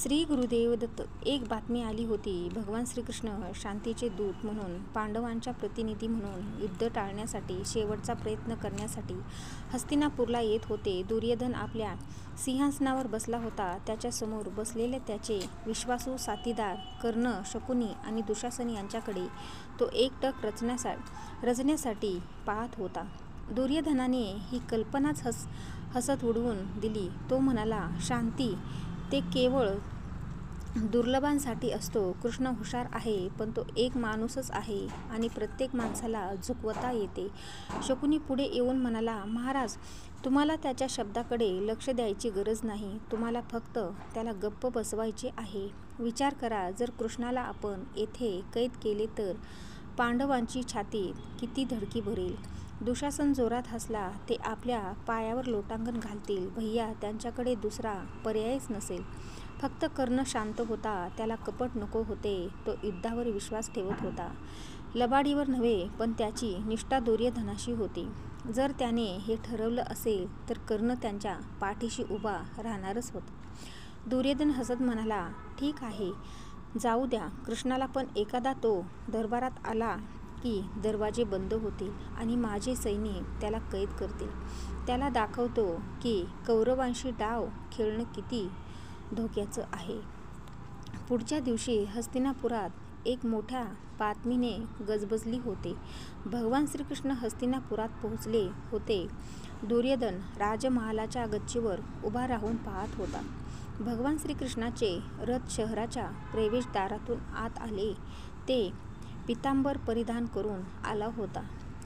श्री गुरुदेव दत्त. एक बातमी आली होती. भगवान श्रीकृष्ण शांतीचे दूत म्हणून, पांडवांच्या प्रतिनिधी म्हणून युद्ध टाळण्यासाठी शेवटचा प्रयत्न करण्यासाठी हस्तिनापूरला येत होते. दुर्योधन आपल्या सिंहासनावर बसला होता. त्याच्यासमोर बसलेले त्याचे विश्वासू साथीदार कर्ण, शकुनी आणि दुशासन यांच्याकडे तो एकटक रचण्यासाठी पाहत होता. दुर्योधनाने ही कल्पनाच हसत उडवून दिली. तो म्हणाला, शांती ते केवळ दुर्लभांसाठी असतो. कृष्ण हुशार आहे, पण तो एक माणूसच आहे आणि प्रत्येक माणसाला झुकवता येते. शकुनी पुढे येऊन म्हणाला, महाराज, तुम्हाला त्याच्या शब्दाकडे लक्ष द्यायची गरज नाही. तुम्हाला फक्त त्याला गप्प बसवायचे आहे. विचार करा, जर कृष्णाला आपण येथे कैद केले तर पांडवांची छाती किती धडकी भरेल. दुशासन जोरात हसला. ते आपल्या पायावर लोटांगण घालतील. भैया, त्यांच्याकडे दुसरा पर्यायच नसेल. फक्त कर्ण शांत होता. त्याला कपट नको होते. तो युद्धावर विश्वास ठेवत होता. लबाडीवर नव्हे, पण त्याची निष्ठा दुर्योधनाशी होती. जर त्याने हे ठरवलं असेल तर कर्ण त्यांच्या पाठीशी उभा राहणारच होता. दुर्योधन हसत म्हणाला, ठीक आहे, जाऊ द्या कृष्णाला, पण एकदा तो दरबारात आला की दरवाजे बंद होतील आणि माझे सैनिक त्याला कैद करतील. त्याला दाखवतो की कौरवांशी डाव खेळणं किती धोक्याचं आहे. पुढच्या दिवशी हस्तिनापुरात एक मोठ्या बातमीने गजबजली होते. भगवान श्रीकृष्ण हस्तिनापुरात पोहोचले होते. दुर्योधन राजमहालाच्या गच्चीवर उभा राहून पाहत होता. भगवान श्रीकृष्णाचे रथ शहराच्या प्रवेशद्वारातून आत आले. ते पितांबर परिधान करून आला होता.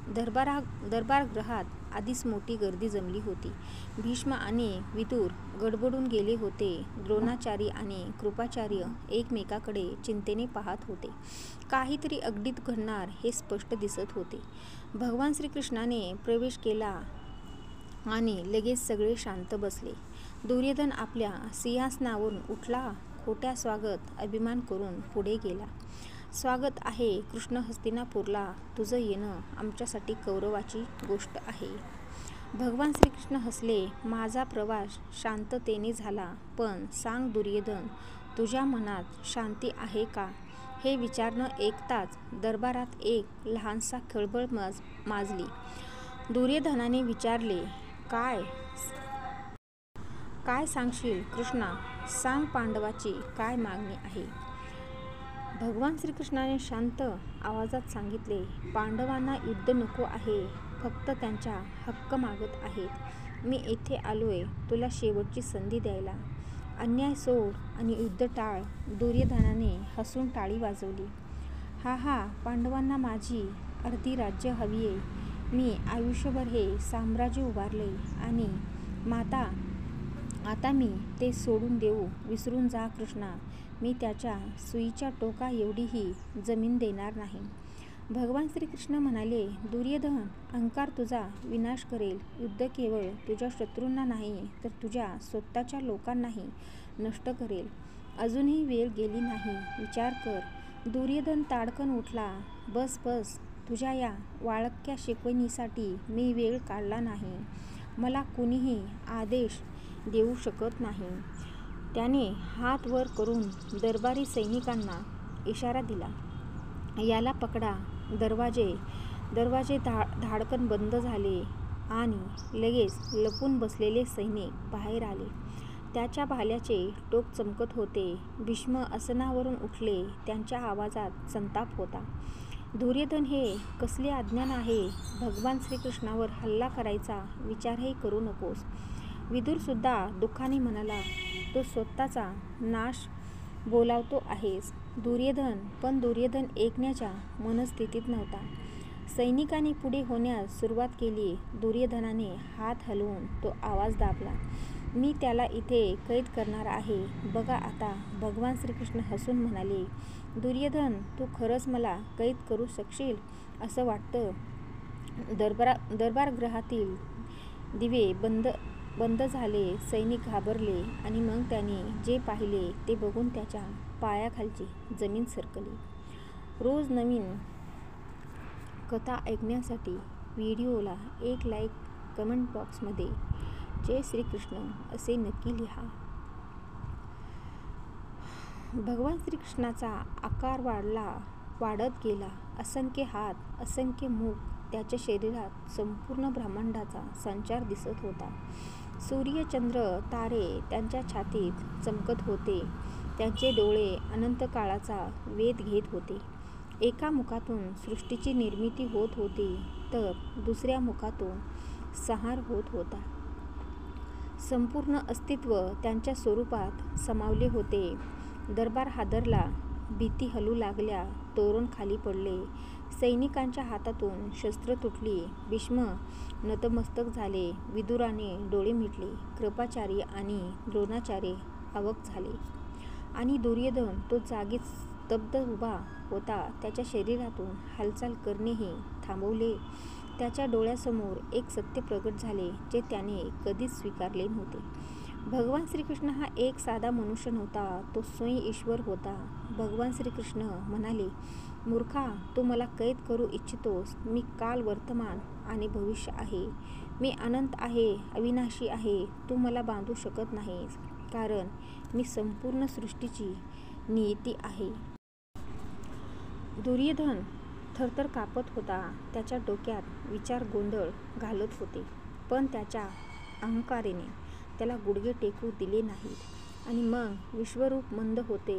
दरबारगृहात आधीच मोठी गर्दी जमली होती. भीष्म आणि विदुर गडबडून गेले होते. द्रोणाचार्य आणि कृपाचार्य एकमेकाकडे चिंतेने पाहत होते. काहीतरी अगदीच घडणार हे स्पष्ट दिसत होते. भगवान श्रीकृष्णाने प्रवेश केला आणि लगेच सगळे शांत बसले. दुर्योधन आपल्या सिंहासनावरून उठला. खोट्या स्वागत अभिमान करून पुढे गेला. स्वागत आहे कृष्ण, हस्तिनापूरला तुझं येणं आमच्यासाठी गौरवाची गोष्ट आहे. भगवान श्रीकृष्ण हसले. माझा प्रवास शांततेने झाला, पण सांग दुर्योधन, तुझ्या मनात शांती आहे का? हे विचारणं ऐकताच दरबारात एक लहानसा खळबळ माजली. दुर्योधनाने विचारले, काय सांगशील कृष्णा? सांग, पांडवाची काय मागणी आहे? भगवान श्रीकृष्णाने शांत आवाजात सांगितले, पांडवांना युद्ध नको आहे, फक्त त्यांचा हक्क मागत आहेत. मी इथे आलोय तुला शेवटची संधी द्यायला. अन्याय सोड आणि युद्ध टाळ. दुर्योधनाने हसून टाळी वाजवली. हा, पांडवांना माझी अर्धी राज्य हवीये. मी आयुष्यभर हे साम्राज्य उभारले आणि आता मी ते सोडून देऊ? विसरून जा कृष्णा, मी त्याच्या सुईच्या टोका एवढीही जमीन देणार नाही. भगवान श्रीकृष्ण म्हणाले, दुर्योधन, अहंकार तुझा विनाश करेल. युद्ध केवळ तुझ्या शत्रूंना नाही तर तुझ्या स्वतःच्या लोकांनाही नष्ट करेल. अजूनही वेळ गेली नाही. विचार कर. दुर्योधन ताडकन उठला. बस, तुझ्या या वाळक्या शिकवणीसाठी मी वेळ काढला नाही. मला कुणीही आदेश देऊ शकत नाही. त्याने हात वर करून दरबारी सैनिकांना इशारा दिला, याला पकडा. दरवाजे धाडकन बंद झाले आणि लगेच लपून बसलेले सैनिक बाहेर आले. त्याच्या भाल्याचे टोक चमकत होते. भीष्म आसनावरून उठले. त्यांच्या आवाजात संताप होता. दुर्योधन, हे कसले अज्ञान आहे. भगवान श्रीकृष्णावर हल्ला करायचा विचारही करू नकोस. विदुर सुद्धा दुःखाने म्हणाला, तो स्वतःचा नाश बोलावतो आहेस दुर्योधन. पण दुर्योधन ऐकण्याच्या मनस्थितीत नव्हता. सैनिकांनी पुढे होण्यास सुरुवात केली. दुर्योधनाने हात हलवून तो आवाज दाबला, मी त्याला इथे कैद करणार आहे. बघा आता. भगवान श्रीकृष्ण हसून म्हणाले, दुर्योधन, तू खरंच मला कैद करू शकशील असं वाटतं? दरबारगृहातील दिवे बंद झाले. सैनिक घाबरले आणि मग त्यांनी जे पाहिले ते बघून त्याच्या पायाखालची जमीन सरकली. रोज नवीन कथा ऐकण्यासाठी व्हिडिओला एक लाईक, कमेंट बॉक्समध्ये जय श्रीकृष्ण असे नक्की लिहा. भगवान श्रीकृष्णाचा आकार वाढत गेला. असंख्य हात, असंख्य मुख, त्याच्या शरीरात संपूर्ण ब्रह्मांडाचा संचार दिसत होता. सूर्य, चंद्र, तारे त्यांच्या छातीत चमकत होते. त्यांचे डोळे अनंत काळाचा वेध घेत होते. एका मुखातून सृष्टीची निर्मिती होत होती, तर दुसऱ्या मुखातून संहार होत होता. संपूर्ण अस्तित्व त्यांच्या स्वरूपात सामावले होते. दरबार हादरला, भीती हलू लागल्या, तोरण खाली पडले, सैनिकांच्या हातातून शस्त्र तुटली, भीष्म नतमस्तक झाले, विदुराने डोळे मिटले, कृपाचार्य आणि द्रोणाचार्य अवाक झाले, आणि दुर्योधन तो जागीच स्तब्ध उभा होता. त्याच्या शरीरातून हालचाल करणेही थांबवले. त्याच्या डोळ्यासमोर एक सत्य प्रगट झाले, जे त्याने कधीच स्वीकारले नव्हते. भगवान श्रीकृष्ण हा एक साधा मनुष्य नव्हता, तो स्वयं ईश्वर होता. भगवान श्रीकृष्ण म्हणाले, मूर्खा, तू मला कैद करू इच्छितोस. मी काल, वर्तमान आणि भविष्य आहे. मी अनंत आहे, अविनाशी आहे. तू मला बांधू शकत नाहीस, कारण मी संपूर्ण सृष्टीची नियती आहे. दुर्योधन थरथर कापत होता. त्याच्या डोक्यात विचार गोंधळ घालत होते, पण त्याच्या अहंकाराने त्याला गुडघे टेकू दिले नाहीत. आणि मग विश्वरूप मंद होते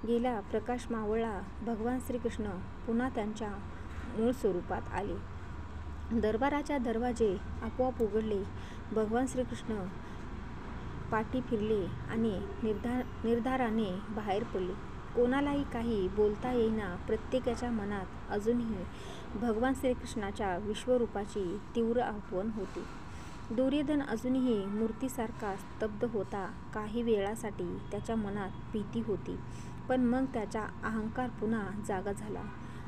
गेला. प्रकाश मावळला. भगवान श्रीकृष्ण पुन्हा त्यांच्या मूळ स्वरूपात आले. दरबाराचे दरवाजे आपोआप उघडले. भगवान श्रीकृष्ण पाठी फिरले आणि निर्धाराने बाहेर पडले. कोणालाही काही बोलता येईना. प्रत्येकाच्या मनात अजूनही भगवान श्रीकृष्णाच्या विश्वरूपाची तीव्र आठवण होती. दुर्योधन अजूनही मूर्तीसारखा स्तब्ध होता. काही वेळासाठी त्याच्या मनात भीती होती, पण मग त्याचा अहंकार पुन्हा जागा झाला.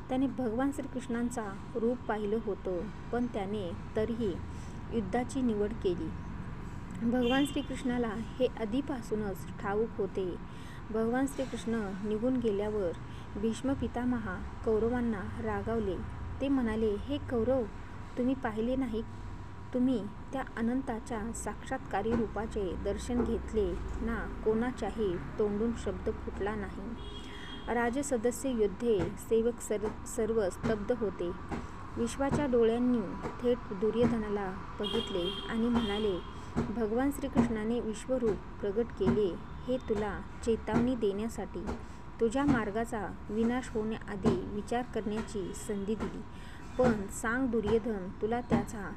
त्याने भगवान श्रीकृष्णांचा रूप पाहिलं होतं, पण त्याने तरीही युद्धाची निवड केली. भगवान श्रीकृष्णाला हे आधीपासूनच ठाऊक होते. भगवान श्रीकृष्ण निघून गेल्यावर भीष्म पितामहा कौरवांना रागावले. ते म्हणाले, हे कौरव, तुम्ही पाहिले नाही, तुम्ही त्या अनंताच्या साक्षात्कारी रूपाचे दर्शन घेतले ना. कोणाच्याही तोंडून शब्द फुटला नाही. राजसदस्य, योद्धे, सेवक सर्व स्तब्ध होते. विश्वाच्या डोळ्यांनी थेट दुर्योधनाला बघितले आणि म्हणाले, भगवान श्रीकृष्णाने विश्वरूप प्रगट केले हे तुला चेतावणी देण्यासाठी, तुझ्या मार्गाचा विनाश होण्याआधी विचार करण्याची संधी दिली. पण सांग दुर्योधन, तुला त्याचा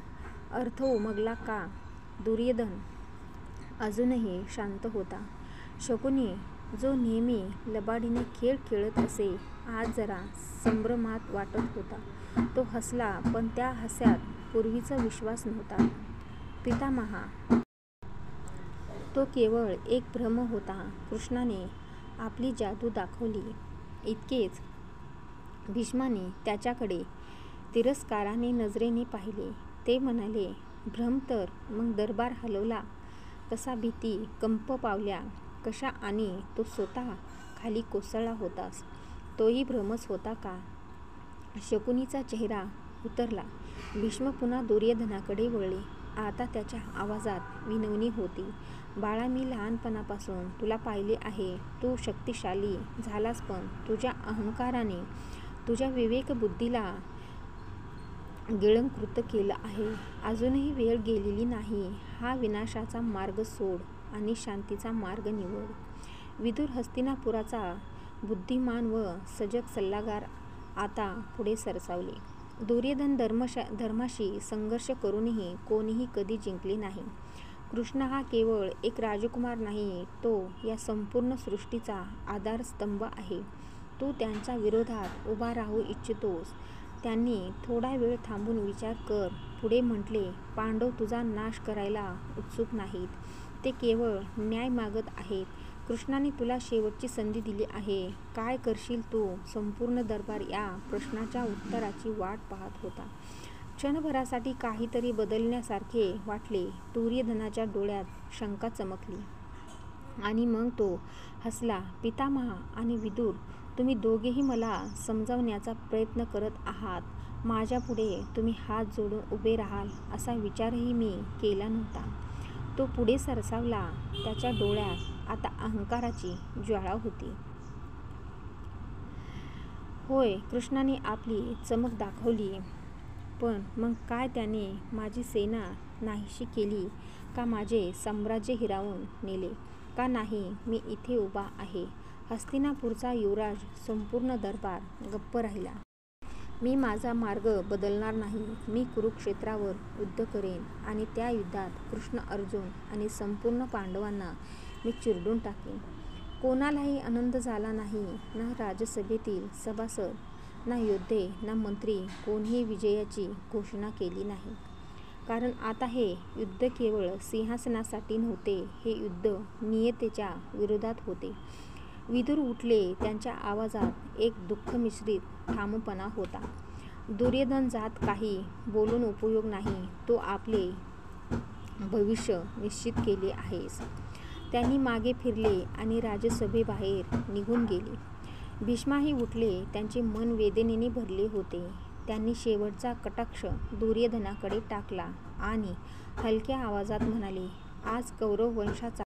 अर्थ उमगला का? दुर्योधन अजूनही शांत होता. शकुनी, जो नेहमी लबाडीने खेळ खेळत असे, आज जरा संभ्रमात वाटत होता. तो हसला, पण त्या हास्यात पूर्वीचा विश्वास नव्हता. पितामहा, तो केवळ एक भ्रम होता. कृष्णाने आपली जादू दाखवली, इतकेच. भीष्माने त्याच्याकडे तिरस्काराने नजरेने पाहिले. ते म्हणाले, भ्रम तर मग दरबार हलवला कसा, भीती, कंप पावल्या कशा, आणि तो स्वतः खाली कोसळला होतास, तोही भ्रमच होता का? शकुनीचा चेहरा उतरला. भीष्म पुन्हा दुर्योधनाकडे वळले. आता त्याच्या आवाजात विनवणी होती. बाळा, मी लहानपणापासून तुला पाहिले आहे. तू शक्तिशाली झालास, पण तुझ्या अहंकाराने तुझ्या विवेकबुद्धीला गिळंकृत केलं आहे. अजूनही वेळ गेलेली नाही. हा विनाशाचा मार्ग सोड आणि शांतीचा मार्ग निवड. विदुर, हस्तिनापुराचा बुद्धिमान व सजग सल्लागार, आता पुढे सरसावले. दुर्योधन धर्माशी संघर्ष करूनही कोणीही कधी जिंकले नाही. कृष्ण हा केवळ एक राजकुमार नाही, तो या संपूर्ण सृष्टीचा आधारस्तंभ आहे. तू त्यांच्या विरोधात उभा राहू इच्छितोस. त्यांनी थोडा वेळ थांबून विचार कर. पुढे म्हटले, पांडव तुझा नाश करायला उत्सुक नाहीत. ते केवळ न्याय मागत आहेत. कृष्णाने तुला शेवटची संधी दिली आहे. काय करशील तू? संपूर्ण दरबार या प्रश्नाच्या उत्तराची वाट पाहत होता. क्षणभरासाठी काहीतरी बदलण्यासारखे वाटले. दुर्योधनाच्या डोळ्यात शंका चमकली आणि मग तो हसला. पितामहा आणि विदुर, तुम्ही दोघेही मला समजावण्याचा प्रयत्न करत आहात. माझ्यापुढे तुम्ही हात जोडून उभे राहाल असा विचारही मी केला नव्हता. तो पुढे सरसावला. त्याच्या डोळ्यात आता अहंकाराची ज्वाळा होती. होय, कृष्णाने आपली चमक दाखवली, पण मग काय त्याने माझी सेना नाहीशी केली का माझे साम्राज्य हिरावून नेले? का नाही, मी इथे उभा आहे. हस्तिनापूरचा युवराज, संपूर्ण दरबार गप्प राहिला. मी माझा मार्ग बदलणार नाही. मी कुरुक्षेत्रावर युद्ध करेन आणि त्या युद्धात कृष्ण, अर्जुन आणि संपूर्ण पांडवांना मी चिरडून टाकेन. कोणालाही आनंद झाला नाही. ना राजसभेतील सभासद, ना योद्धे, ना मंत्री कोणीही विजयाची घोषणा केली नाही. कारण आता हे युद्ध केवळ सिंहासनासाठी नव्हते. हे युद्ध नियतीच्या विरोधात होते. विदुर उठले. त्यांच्या आवाजात एक दुःखमिश्रित ठामपणा होता. दुर्योधन जात काही बोलून उपयोग नाही. तो आपले भविष्य निश्चित केले आहेस. त्यांनी मागे फिरले आणि राजसभेबाहेर निघून गेले. भीष्माही उठले. त्यांचे मन वेदनेने भरले होते. त्यांनी शेवटचा कटाक्ष दुर्योधनाकडे टाकला आणि हलक्या आवाजात म्हणाले, आज कौरव वंशाचा